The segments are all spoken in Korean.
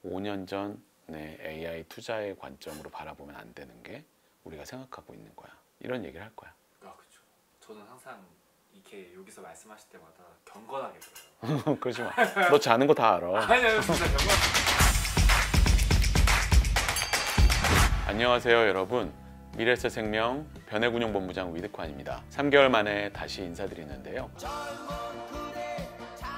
5년 전의 AI 투자의 관점으로 바라보면 안 되는 게 우리가 생각하고 있는 거야. 이런 얘기를 할 거야. 아, 그렇죠. 저는 항상 이렇게 여기서 말씀하실 때마다 경건하게 들어요. 그러지 마. 너 자는 거 다 알아. 아니요, 진짜 경건. 안녕하세요, 여러분. 미래에셋생명 변해군용본부장 위드관입니다. 3개월 만에 다시 인사드리는데요.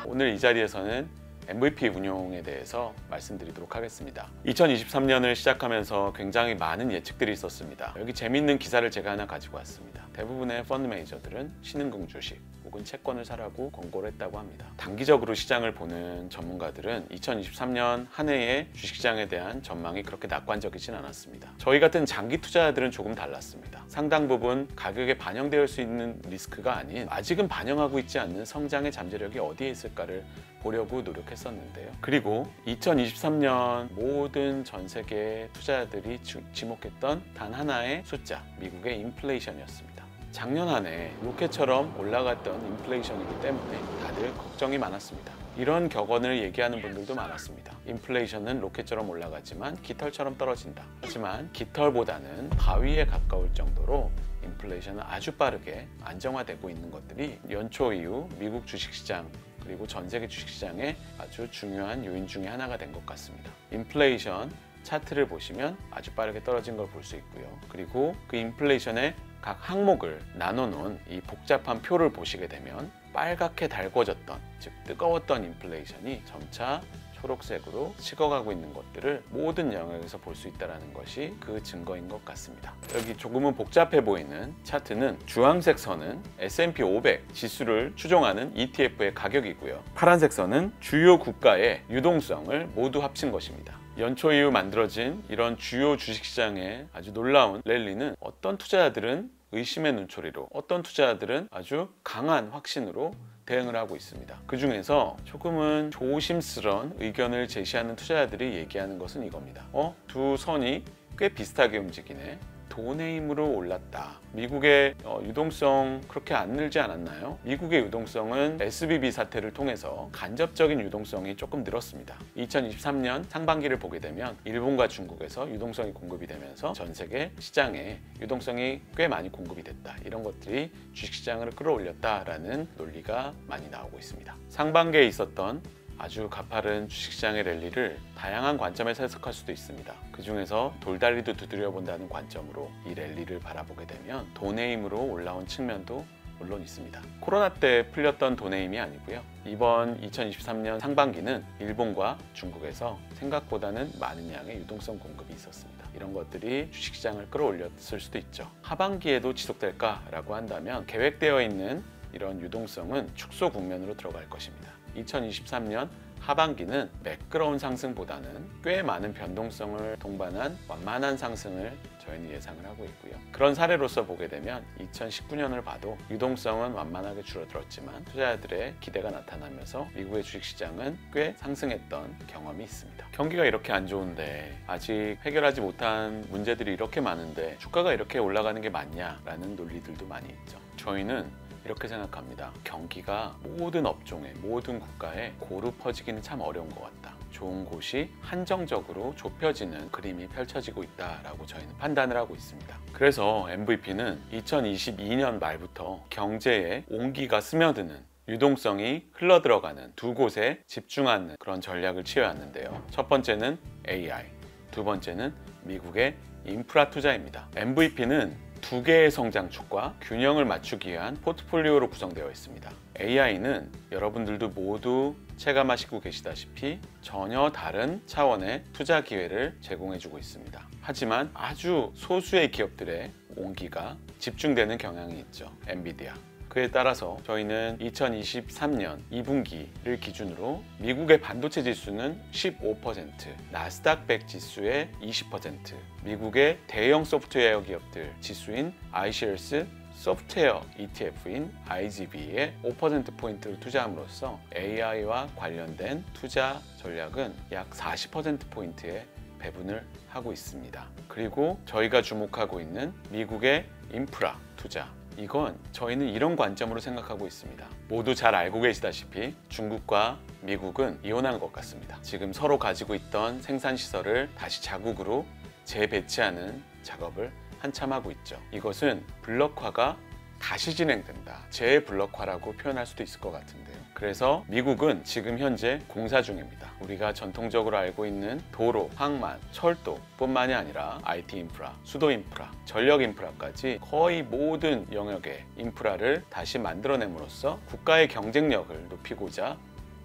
오늘 이 자리에서는 MVP 운용에 대해서 말씀드리도록 하겠습니다. 2023년을 시작하면서 굉장히 많은 예측들이 있었습니다. 여기 재밌는 기사를 제가 하나 가지고 왔습니다. 대부분의 펀드 매니저들은 신흥국 주식 혹은 채권을 사라고 권고를 했다고 합니다. 단기적으로 시장을 보는 전문가들은 2023년 한 해의 주식시장에 대한 전망이 그렇게 낙관적이진 않았습니다. 저희 같은 장기 투자자들은 조금 달랐습니다. 상당 부분 가격에 반영될 수 있는 리스크가 아닌 아직은 반영하고 있지 않는 성장의 잠재력이 어디에 있을까를 보려고 노력했었는데요. 그리고 2023년 모든 전 세계 투자자들이 지목했던 단 하나의 숫자, 미국의 인플레이션이었습니다. 작년 한 해 로켓처럼 올라갔던 인플레이션이기 때문에 다들 걱정이 많았습니다. 이런 격언을 얘기하는 분들도 많았습니다. 인플레이션은 로켓처럼 올라가지만 깃털처럼 떨어진다. 하지만 깃털보다는 바위에 가까울 정도로 인플레이션은 아주 빠르게 안정화되고 있는 것들이 연초 이후 미국 주식시장 그리고 전 세계 주식시장의 아주 중요한 요인 중에 하나가 된 것 같습니다. 인플레이션 차트를 보시면 아주 빠르게 떨어진 걸 볼 수 있고요. 그리고 그 인플레이션의 각 항목을 나눠놓은 이 복잡한 표를 보시게 되면 빨갛게 달궈졌던, 즉 뜨거웠던 인플레이션이 점차 초록색으로 식어가고 있는 것들을 모든 영역에서 볼 수 있다는 것이 그 증거인 것 같습니다. 여기 조금은 복잡해 보이는 차트는 주황색 선은 S&P 500 지수를 추종하는 ETF의 가격이고요. 파란색 선은 주요 국가의 유동성을 모두 합친 것입니다. 연초 이후 만들어진 이런 주요 주식시장의 아주 놀라운 랠리는 어떤 투자자들은 의심의 눈초리로, 어떤 투자자들은 아주 강한 확신으로 대응을 하고 있습니다. 그 중에서 조금은 조심스러운 의견을 제시하는 투자자들이 얘기하는 것은 이겁니다. 두 선이 꽤 비슷하게 움직이네. 돈의 힘으로 올랐다. 미국의 유동성 그렇게 안 늘지 않았나요? 미국의 유동성은 SVB 사태를 통해서 간접적인 유동성이 조금 늘었습니다. 2023년 상반기를 보게 되면 일본과 중국에서 유동성이 공급이 되면서 전 세계 시장에 유동성이 꽤 많이 공급이 됐다. 이런 것들이 주식시장을 끌어올렸다라는 논리가 많이 나오고 있습니다. 상반기에 있었던 아주 가파른 주식시장의 랠리를 다양한 관점에서 해석할 수도 있습니다. 그 중에서 돌다리도 두드려 본다는 관점으로 이 랠리를 바라보게 되면 돈의 힘으로 올라온 측면도 물론 있습니다. 코로나 때 풀렸던 돈의 힘이 아니고요. 이번 2023년 상반기는 일본과 중국에서 생각보다는 많은 양의 유동성 공급이 있었습니다. 이런 것들이 주식시장을 끌어올렸을 수도 있죠. 하반기에도 지속될까라고 한다면 계획되어 있는 이런 유동성은 축소 국면으로 들어갈 것입니다. 2023년 하반기는 매끄러운 상승보다는 꽤 많은 변동성을 동반한 완만한 상승을 저희는 예상을 하고 있고요. 그런 사례로서 보게 되면 2019년을 봐도 유동성은 완만하게 줄어들었지만 투자자들의 기대가 나타나면서 미국의 주식시장은 꽤 상승했던 경험이 있습니다. 경기가 이렇게 안 좋은데 아직 해결하지 못한 문제들이 이렇게 많은데 주가가 이렇게 올라가는 게 맞냐라는 논리들도 많이 있죠. 저희는 이렇게 생각합니다. 경기가 모든 업종에, 모든 국가에 고루 퍼지기는 참 어려운 것 같다. 좋은 곳이 한정적으로 좁혀지는 그림이 펼쳐지고 있다라고 저희는 판단을 하고 있습니다. 그래서 MVP는 2022년 말부터 경제에 온기가 스며드는 유동성이 흘러들어가는 두 곳에 집중하는 그런 전략을 취해왔는데요. 첫 번째는 AI, 두 번째는 미국의 인프라 투자입니다. MVP는 두 개의 성장축과 균형을 맞추기 위한 포트폴리오로 구성되어 있습니다. AI는 여러분들도 모두 체감하시고 계시다시피 전혀 다른 차원의 투자 기회를 제공해주고 있습니다. 하지만 아주 소수의 기업들의 온기가 집중되는 경향이 있죠. 엔비디아. 그에 따라서 저희는 2023년 2분기를 기준으로 미국의 반도체 지수는 15%, 나스닥 100 지수의 20%, 미국의 대형 소프트웨어 기업들 지수인 iShares 소프트웨어 ETF인 IGB에 5%포인트를 투자함으로써 AI와 관련된 투자 전략은 약 40%포인트의 배분을 하고 있습니다. 그리고 저희가 주목하고 있는 미국의 인프라 투자, 이건 저희는 이런 관점으로 생각하고 있습니다. 모두 잘 알고 계시다시피 중국과 미국은 이혼한 것 같습니다. 지금 서로 가지고 있던 생산시설을 다시 자국으로 재배치하는 작업을 한참 하고 있죠. 이것은 블록화가 다시 진행된다. 재블록화라고 표현할 수도 있을 것 같은데요. 그래서 미국은 지금 현재 공사 중입니다. 우리가 전통적으로 알고 있는 도로, 항만, 철도 뿐만이 아니라 IT 인프라, 수도 인프라, 전력 인프라까지 거의 모든 영역의 인프라를 다시 만들어냄으로써 국가의 경쟁력을 높이고자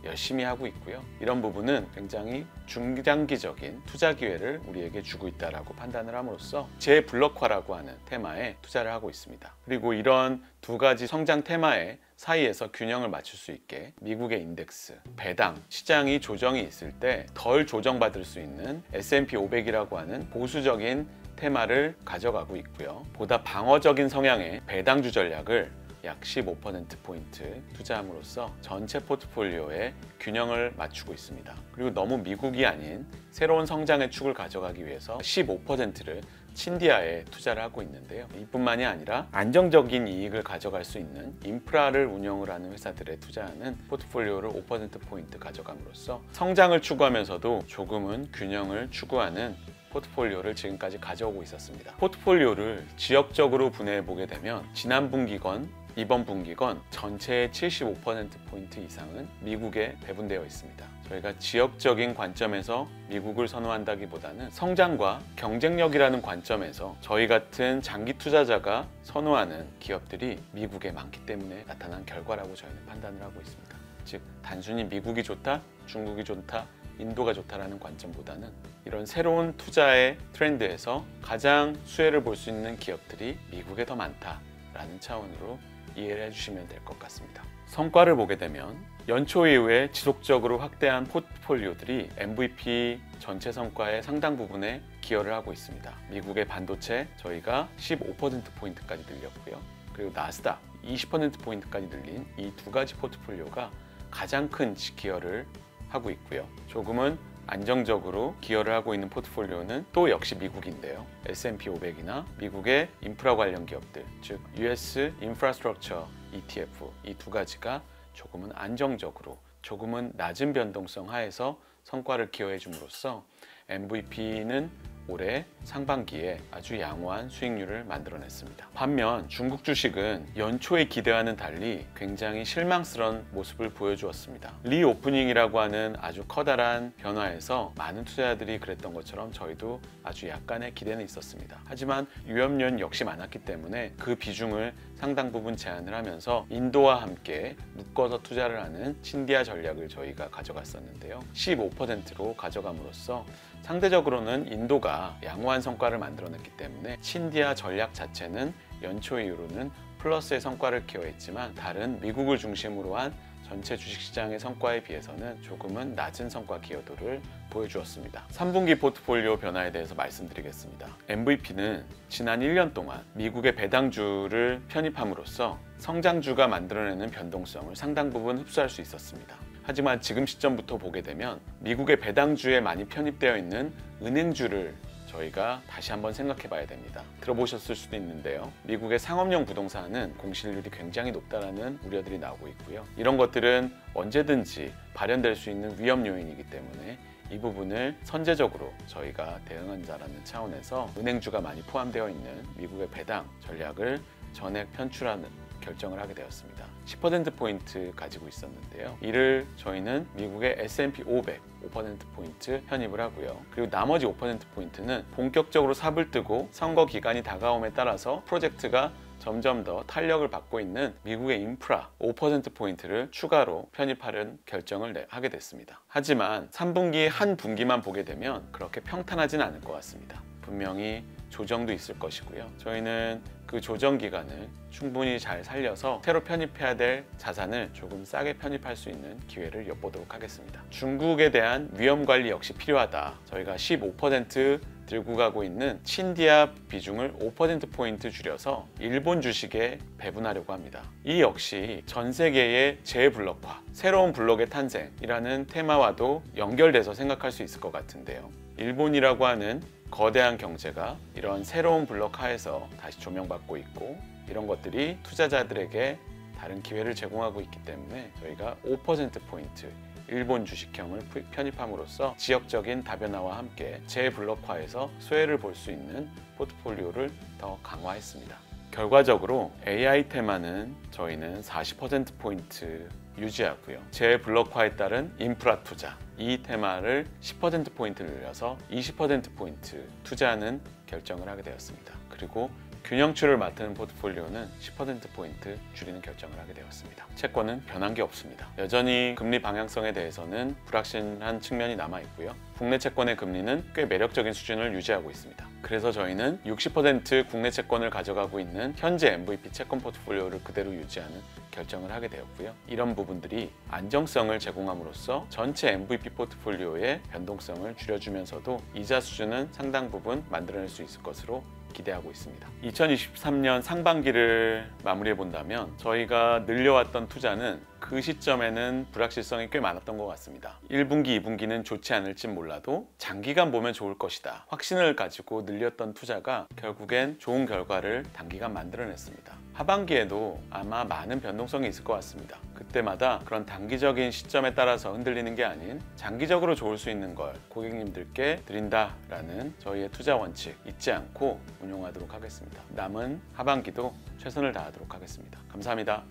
열심히 하고 있고요. 이런 부분은 굉장히 중장기적인 투자 기회를 우리에게 주고 있다라고 판단을 함으로써 재블록화라고 하는 테마에 투자를 하고 있습니다. 그리고 이런 두 가지 성장 테마의 사이에서 균형을 맞출 수 있게 미국의 인덱스, 배당, 시장이 조정이 있을 때 덜 조정받을 수 있는 S&P 500이라고 하는 보수적인 테마를 가져가고 있고요. 보다 방어적인 성향의 배당주 전략을 약 15%포인트 투자함으로써 전체 포트폴리오의 균형을 맞추고 있습니다. 그리고 너무 미국이 아닌 새로운 성장의 축을 가져가기 위해서 15%를 친디아에 투자를 하고 있는데요. 이뿐만이 아니라 안정적인 이익을 가져갈 수 있는 인프라를 운영을 하는 회사들에 투자하는 포트폴리오를 5%포인트 가져감으로써 성장을 추구하면서도 조금은 균형을 추구하는 포트폴리오를 지금까지 가져오고 있었습니다. 포트폴리오를 지역적으로 분해해 보게 되면 지난 분기건 이번 분기건 전체의 75%포인트 이상은 미국에 배분되어 있습니다. 저희가 지역적인 관점에서 미국을 선호한다기보다는 성장과 경쟁력이라는 관점에서 저희 같은 장기 투자자가 선호하는 기업들이 미국에 많기 때문에 나타난 결과라고 저희는 판단을 하고 있습니다. 즉 단순히 미국이 좋다, 중국이 좋다, 인도가 좋다라는 관점보다는 이런 새로운 투자의 트렌드에서 가장 수혜를 볼 수 있는 기업들이 미국에 더 많다라는 차원으로 이해를 해주시면 될 것 같습니다. 성과를 보게 되면 연초 이후에 지속적으로 확대한 포트폴리오들이 MVP 전체 성과의 상당 부분에 기여를 하고 있습니다. 미국의 반도체 저희가 15%포인트까지 늘렸고요. 그리고 나스닥 20%포인트까지 늘린 이 두 가지 포트폴리오가 가장 큰 기여를 하고 있고요. 조금은 안정적으로 기여를 하고 있는 포트폴리오는 또 역시 미국인데요. S&P 500이나 미국의 인프라 관련 기업들, 즉 US 인프라스트럭처 ETF 이 두 가지가 조금은 안정적으로 조금은 낮은 변동성 하에서 성과를 기여해 줌으로써 MVP는 올해 상반기에 아주 양호한 수익률을 만들어냈습니다. 반면 중국 주식은 연초의 기대와는 달리 굉장히 실망스러운 모습을 보여주었습니다. 리오프닝이라고 하는 아주 커다란 변화에서 많은 투자자들이 그랬던 것처럼 저희도 아주 약간의 기대는 있었습니다. 하지만 위험요인 역시 많았기 때문에 그 비중을 상당 부분 제한을 하면서 인도와 함께 묶어서 투자를 하는 친디아 전략을 저희가 가져갔었는데요. 15%로 가져감으로써 상대적으로는 인도가 양호한 성과를 만들어냈기 때문에 친디아 전략 자체는 연초 이후로는 플러스의 성과를 기여했지만 다른 미국을 중심으로 한 전체 주식시장의 성과에 비해서는 조금은 낮은 성과 기여도를 보여주었습니다. 3분기 포트폴리오 변화에 대해서 말씀드리겠습니다. MVP는 지난 1년 동안 미국의 배당주를 편입함으로써 성장주가 만들어내는 변동성을 상당 부분 흡수할 수 있었습니다. 하지만 지금 시점부터 보게 되면 미국의 배당주에 많이 편입되어 있는 은행주를 저희가 다시 한번 생각해 봐야 됩니다. 들어보셨을 수도 있는데요. 미국의 상업용 부동산은 공실률이 굉장히 높다는 우려들이 나오고 있고요. 이런 것들은 언제든지 발현될 수 있는 위험 요인이기 때문에 이 부분을 선제적으로 저희가 대응한다는 차원에서 은행주가 많이 포함되어 있는 미국의 배당 전략을 전액 편출하는 결정을 하게 되었습니다. 10%포인트 가지고 있었는데요. 이를 저희는 미국의 S&P 500 5%포인트 편입을 하고요. 그리고 나머지 5%포인트는 본격적으로 삽을 뜨고 선거 기간이 다가옴에 따라서 프로젝트가 점점 더 탄력을 받고 있는 미국의 인프라 5%포인트를 추가로 편입하려는 결정을 하게 됐습니다. 하지만 3분기 한 분기만 보게 되면 그렇게 평탄하진 않을 것 같습니다. 분명히 조정도 있을 것이고요. 저희는 그 조정 기간을 충분히 잘 살려서 새로 편입해야 될 자산을 조금 싸게 편입할 수 있는 기회를 엿보도록 하겠습니다. 중국에 대한 위험 관리 역시 필요하다. 저희가 15% 들고 가고 있는 친디아 비중을 5%포인트 줄여서 일본 주식에 배분하려고 합니다. 이 역시 전 세계의 재블록화, 새로운 블록의 탄생이라는 테마와도 연결돼서 생각할 수 있을 것 같은데요. 일본이라고 하는 거대한 경제가 이런 새로운 블록 하에서 다시 조명받고 있고, 이런 것들이 투자자들에게 다른 기회를 제공하고 있기 때문에 저희가 5%포인트 일본 주식형을 편입함으로써 지역적인 다변화와 함께 재블록화에서 수혜를 볼 수 있는 포트폴리오를 더 강화했습니다. 결과적으로 AI 테마는 저희는 40%포인트 유지하고요. 재블록화에 따른 인프라 투자, 이 테마를 10%포인트 늘려서 20%포인트 투자하는 결정을 하게 되었습니다. 그리고 균형추를 맡은 포트폴리오는 10%포인트 줄이는 결정을 하게 되었습니다. 채권은 변한 게 없습니다. 여전히 금리 방향성에 대해서는 불확실한 측면이 남아있고요. 국내 채권의 금리는 꽤 매력적인 수준을 유지하고 있습니다. 그래서 저희는 60% 국내 채권을 가져가고 있는 현재 MVP 채권 포트폴리오를 그대로 유지하는 결정을 하게 되었고요. 이런 부분들이 안정성을 제공함으로써 전체 MVP 포트폴리오의 변동성을 줄여주면서도 이자 수준은 상당 부분 만들어낼 수 있을 것으로 기대하고 있습니다. 2023년 상반기를 마무리해 본다면 저희가 늘려왔던 투자는 그 시점에는 불확실성이 꽤 많았던 것 같습니다. 1분기, 2분기는 좋지 않을지 몰라도 장기간 보면 좋을 것이다. 확신을 가지고 늘렸던 투자가 결국엔 좋은 결과를 단기간 만들어냈습니다. 하반기에도 아마 많은 변동성이 있을 것 같습니다. 그때마다 그런 단기적인 시점에 따라서 흔들리는 게 아닌 장기적으로 좋을 수 있는 걸 고객님들께 드린다라는 저희의 투자 원칙 잊지 않고 운용하도록 하겠습니다. 남은 하반기도 최선을 다하도록 하겠습니다. 감사합니다.